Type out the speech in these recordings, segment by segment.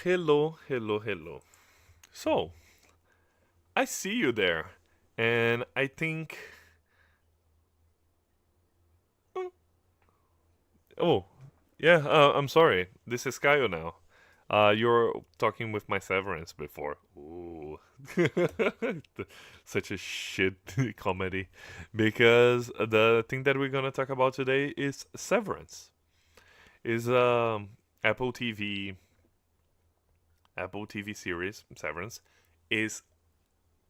Hello, hello, hello. So, I see you there, and I think. Hmm, Oh, yeah, I'm sorry. This is Kaio now. You're talking with my Severance before. Ooh. Such a shit comedy. Because the thing that we're gonna talk about today is Severance. Is Apple TV Apple TV series Severance is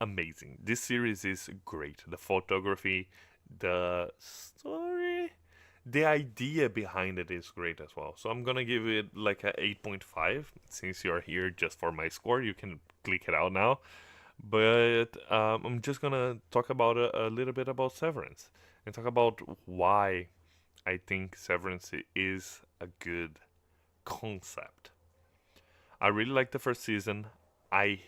amazing. This series is great. The photography, the story, the idea behind it is great as well. So I'm gonna give it like a 8.5. Since you're here just for my score, you can click it out now. But I'm just gonna talk about a little bit about Severance and talk about why I think Severance is a good concept. I really like the first season. I,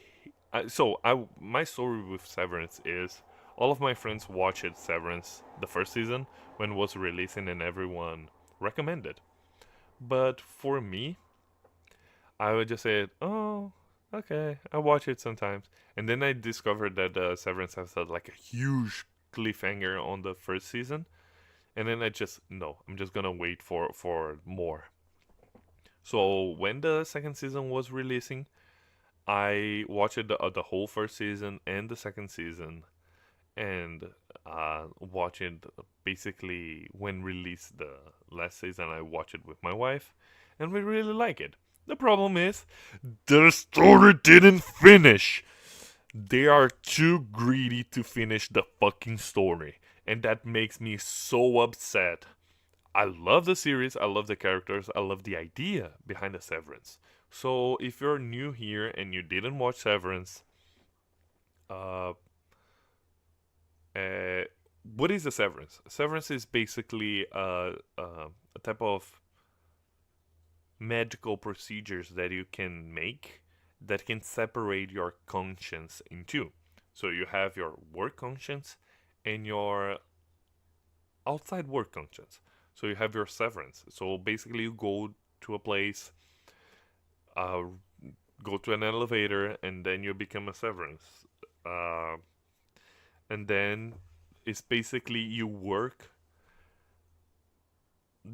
I my story with Severance is all of my friends watched Severance the first season when it was releasing and everyone recommended. But for me, I would just say, "Oh, okay, I watch it sometimes." And then I discovered that Severance has had like a huge cliffhanger on the first season, and then I just no, I'm just gonna wait for more. So when the second season was releasing, I watched the whole first season and the second season, and watched it basically when released the last season. I watched it with my wife, and we really like it. The problem is the story didn't finish. They are too greedy to finish the fucking story, and that makes me so upset. I love the series, I love the characters, I love the idea behind the Severance. So if you're new here and you didn't watch Severance, uh, uh what is the Severance? Severance is basically a type of medical procedures that you can make that can separate your conscience in two. So you have your work conscience and your outside work conscience. So you have your severance. So basically, you go to a place, uh, go to an elevator, and then you become a severance. Uh, and then it's basically you work,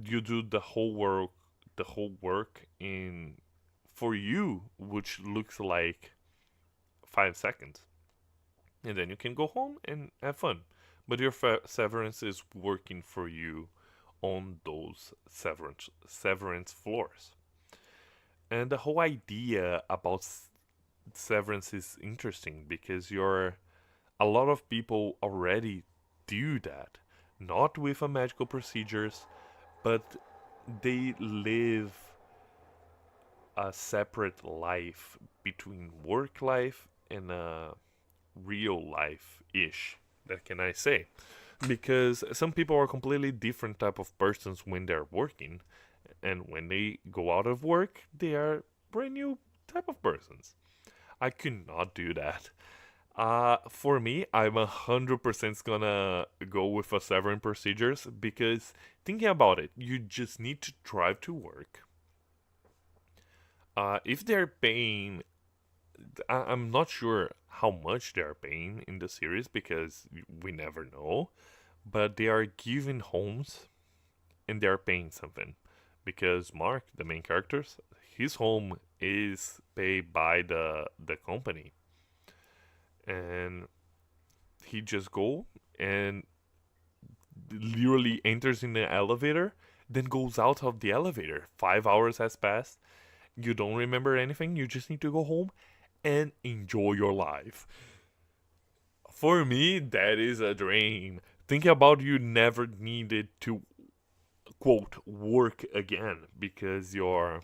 you do the whole work in for you, which looks like 5 seconds, and then you can go home and have fun. But your severance is working for you on those severance floors. And the whole idea about severance is interesting because you're a lot of people already do that, not with a magical procedures, but they live a separate life between work life and a real life ish. That can I say? Because some people are completely different type of persons when they're working, and when they go out of work, they are brand new type of persons. I could not do that. For me, I'm 100% gonna go with a severance procedures because thinking about it, you just need to drive to work. If they're paying, I'm not sure how much they're paying in the series because we never know, but they are giving homes and they're paying something because Mark, the main characters, his home is paid by the company, and he just go and literally enters in the elevator, then goes out of the elevator. 5 hours has passed. You don't remember anything. You just need to go home and enjoy your life. For me, that is a dream. Think about you never needed to quote work again because your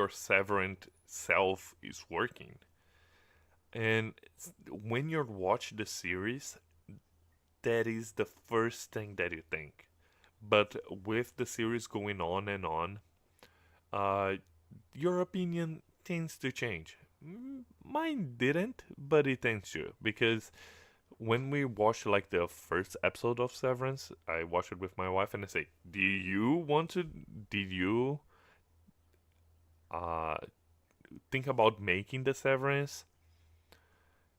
severant self is working. And when you watch the series, that is the first thing that you think. But with the series going on and on, uh, your opinion tends to change. Mine didn't, but it tends to because when we watched like the first episode of Severance, I watched it with my wife and I say, "Do you want to? Did you uh, think about making the Severance?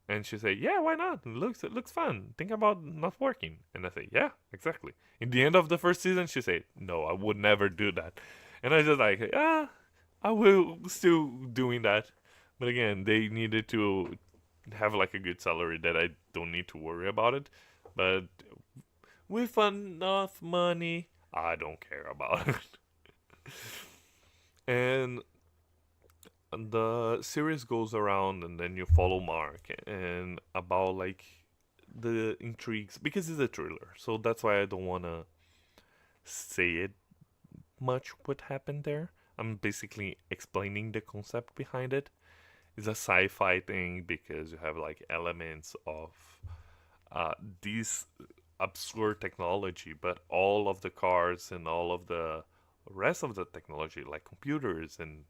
And she say, yeah, why not? It looks fun. Think about not working. And I say, yeah, exactly. In the end of the first season, she say, no, I would never do that. And I just like, I will still doing that. But again, they needed to have like a good salary that I don't need to worry about it. But with enough money, I don't care about it. And the series goes around, and then you follow Mark and about like the intrigues because it's a thriller. So that's why I don't want to say it much what happened there. I'm basically explaining the concept behind it. It's a sci-fi thing because you have like elements of uh, this absurd technology, but all of the cars and all of the rest of the technology, like computers and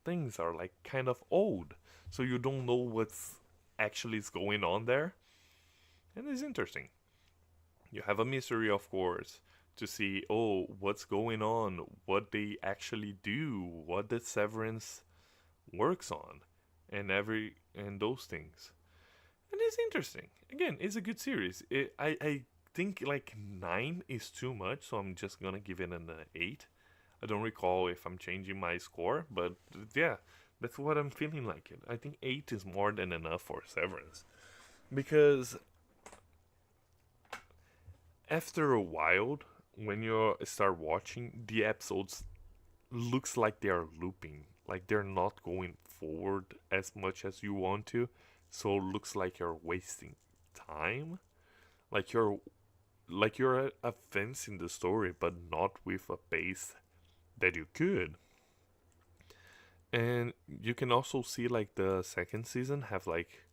things, are like kind of old. So you don't know what's actually is going on there, and it's interesting. You have a mystery, of course, to see, oh, what's going on, what they actually do, what the Severance works on, and those things. And it's interesting. Again, it's a good series. I think like 9 is too much, so I'm just gonna give it an 8. I don't recall if I'm changing my score, but yeah, that's what I'm feeling like it. I think 8 is more than enough for Severance. Because after a while, when you start watching, the episodes looks like they are looping. Like they're not going forward as much as you want to. So it looks like you're wasting time. Like you're advancing the story, but not with a pace that you could. And you can also see like the second season have like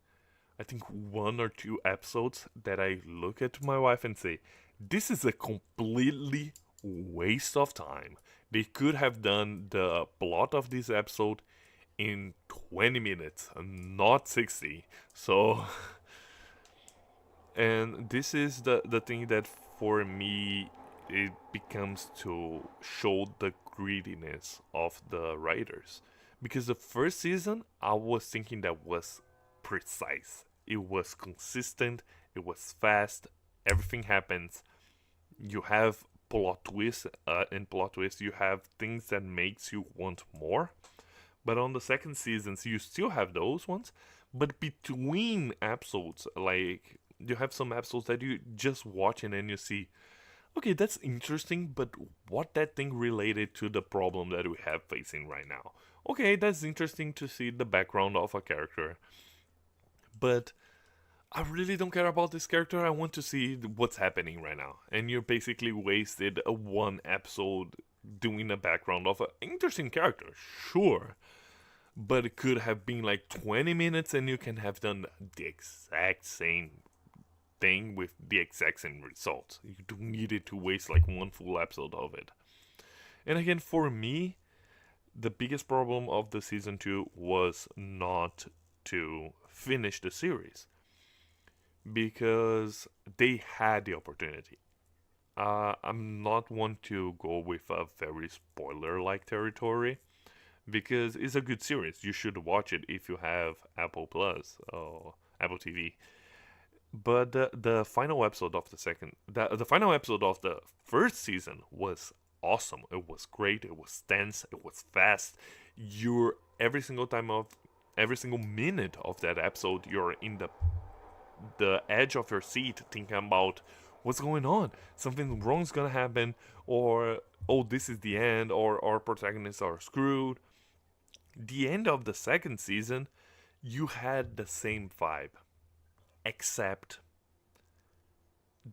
I think 1 or 2 episodes that I look at my wife and say, this is a completely waste of time. They could have done the plot of this episode in 20 minutes, not 60. So, and this is the thing that for me it becomes to show the greediness of the writers. Because the first season, I was thinking that was precise. It was consistent. It was fast. Everything happens. You have plot twists, and plot twists. You have things that makes you want more. But on the second seasons, you still have those ones. But between episodes, like you have some episodes that you just watch and then you see, okay, that's interesting, but what that thing related to the problem that we have facing right now? Okay, that's interesting to see the background of a character, but I really don't care about this character. I want to see what's happening right now. And you basically wasted a 1 episode doing a background of an interesting character, sure, but it could have been like 20 minutes and you can have done the exact same thing with the exact same results. You don't need it to waste like 1 full episode of it. And again, for me, the biggest problem of the season 2 was not to finish the series because they had the opportunity. I'm not one to go with a very spoiler like territory because it's a good series. You should watch it if you have Apple Plus or Apple TV. But the final episode of the final episode of the first season was awesome. It was great. It was tense. It was fast. You're every single minute of that episode, you're in the edge of your seat thinking about what's going on. Something wrong's gonna happen, or oh, this is the end, or our protagonists are screwed. The end of the second season, you had the same vibe, except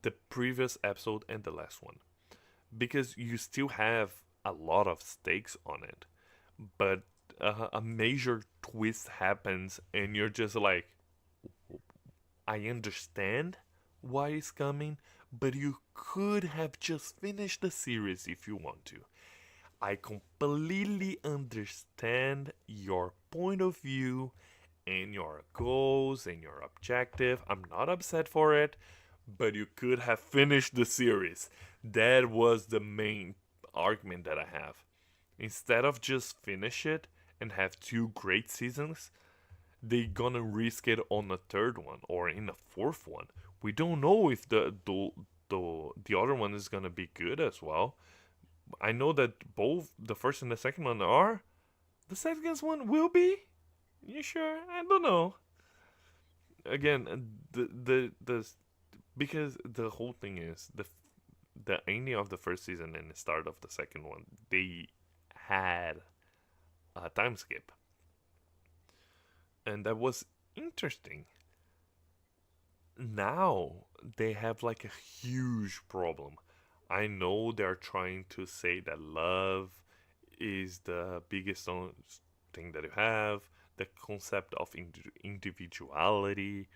the previous episode and the last one, because you still have a lot of stakes on it, but a major twist happens, and you're just like, I understand why it's coming, but you could have just finished the series if you want to. I completely understand your point of view and your goals and your objective. I'm not upset for it, but you could have finished the series. That was the main argument that I have. Instead of just finish it and have two great seasons, they gonna risk it on a third one or in a fourth one. We don't know if the other one is gonna be good as well. I know that both the first and the second one are. The second one will be. You sure? I don't know. Again, the because the whole thing is the ending of the first season and the start of the second one, they had a time skip, and that was interesting. Now they have like a huge problem. I know they're trying to say that love is the biggest thing that you have, the concept of individuality,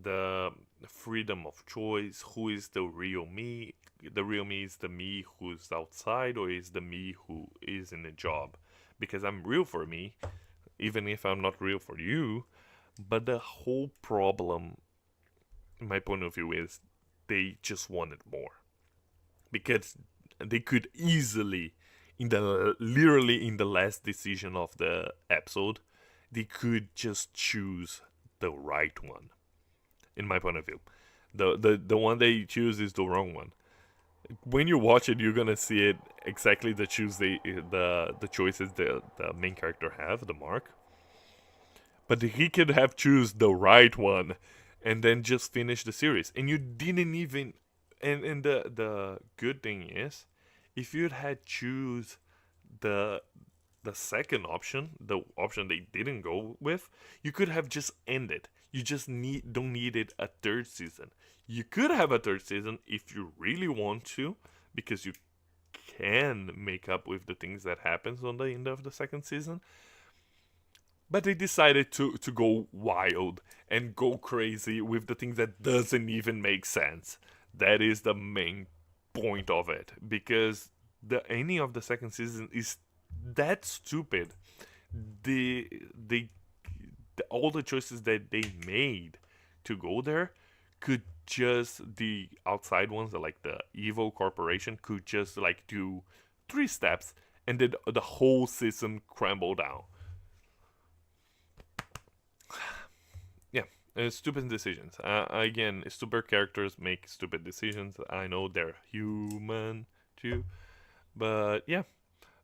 the freedom of choice, who is the real me. The real me is the me who's outside, or is the me who is in a job. Because I'm real for me, even if I'm not real for you. But the whole problem, in my point of view, is they just wanted more. Because they could easily, in the literally in the last decision of the episode, they could just choose the right one. In my point of view, the one they choose is the wrong one. When you watch it, you're gonna see it exactly the choices the main character have, the Mark. But he could have choose the right one, and then just finish the series. And you didn't even. And the good thing is, if you had choose the the second option, the option they didn't go with, you could have just ended. You just don't need it a third season. You could have a third season if you really want to, because you can make up with the things that happens on the end of the second season. But they decided to go wild and go crazy with the things that doesn't even make sense. That is the main point of it, because the ending of the second season is that stupid. The they all the choices that they made to go there could just the outside ones, like the evil corporation, could just like do 3 steps, and then the whole system crumble down. Yeah, stupid decisions. Again, stupid characters make stupid decisions. I know they're human too, but yeah,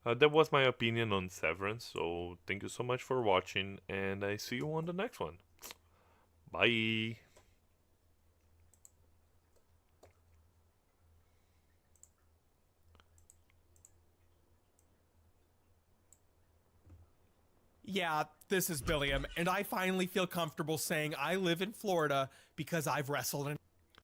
that was my opinion on Severance. So thank you so much for watching, and I see you on the next one. Bye. Yeah, this is Billiam, and I finally feel comfortable saying I live in Florida because I've wrestled in